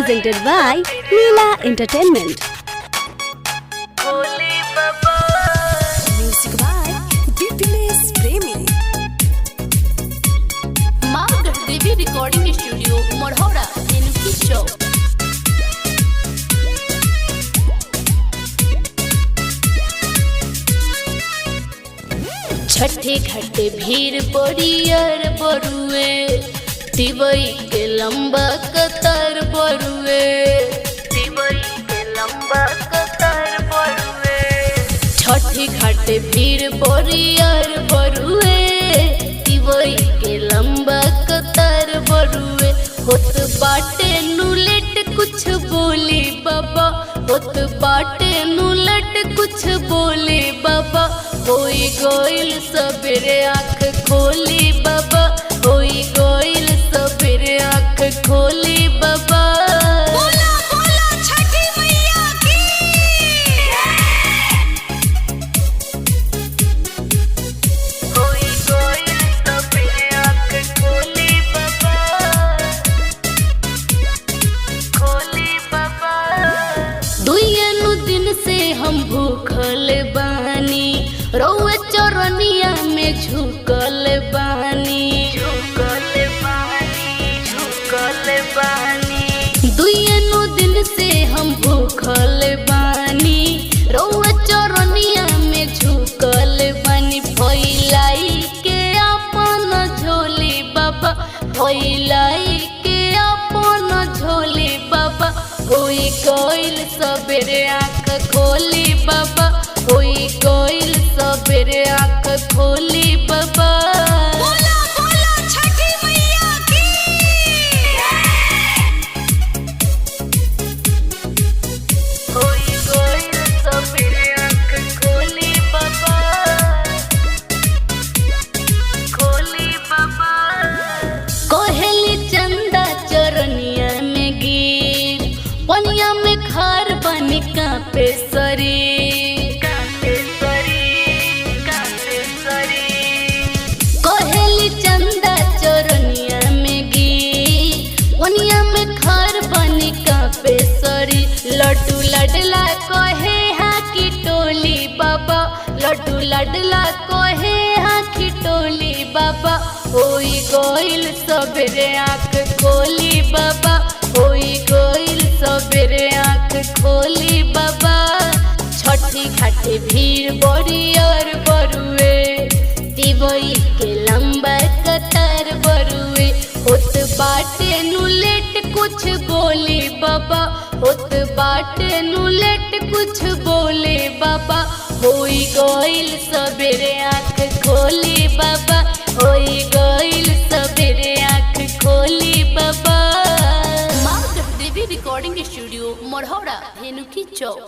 presented by Leela Entertainment. Music by Deepiness Premi. Margaret Devi Recording Studio, Morhora, Enuki Show. छठे घाटे भीड़ बड़ियार बरुए दिवई के लंबा कतार बरुए दिवई के लंबा कतार बरुए छठे घाटे भीड़ बड़ियार बरुए दिवई के लंबा कतार बरुए होत बाटे नुलेट कुछ बोली बाबा होत बाटे नुलेट कुछ बोली बाबा होई गोइल सबेरे आँख खोली बाबा होई गोइल सबेरे आँख खोली बाबा बोला बोला छठी मैया की। होई गोइल सबेरे आँख खोली बाबा खोली बाबा दुइयनु दिन से हम भूखल बानी रउआ चरनिया में झुकल बानी दुइयनु दिन से हम भूखल बानी रउआ चरनिया में झुकल बानी फैलाई के अपन झोली बाबा फैलाई के अपन झोली बाबा होई गइल सबेरे आँख खोली बाबा होई गइल सबेरे आँख खोली बाबा बोला बोला छठी मैया की। होई गइल सबेरे आँख खोली बाबा खोली बाबा कोहेली चंदा चरनिया में गिर पनिया में खार बनी कांपे शरीर कोहेली चंदा चरनिया में गिर पनिया में खार बनी कांपे शरीर लड्डू लडला कहे हाँ की टोली बाबा लड्डू लडला कहे हाँ की टोली बाबा होई गइल सबेरे आँख खोली बाबा होई गइल सबेरे आँख खोली बाबा छठी घाटे भीड़ बड़ियार बरुए दिवई के लंबा कतार बरुए होत बाटे नुलेट कुछ बोले बाबा होत बाटे नुलेट कुछ बोले बाबा होई गइल सबेरे आँख खोली बाबा होई गइल सबेरे आँख खोली बाबा मार्गरेट देवी रिकॉर्डिंग स्टूडियो मोरहौड़ा हेनुकी चौक।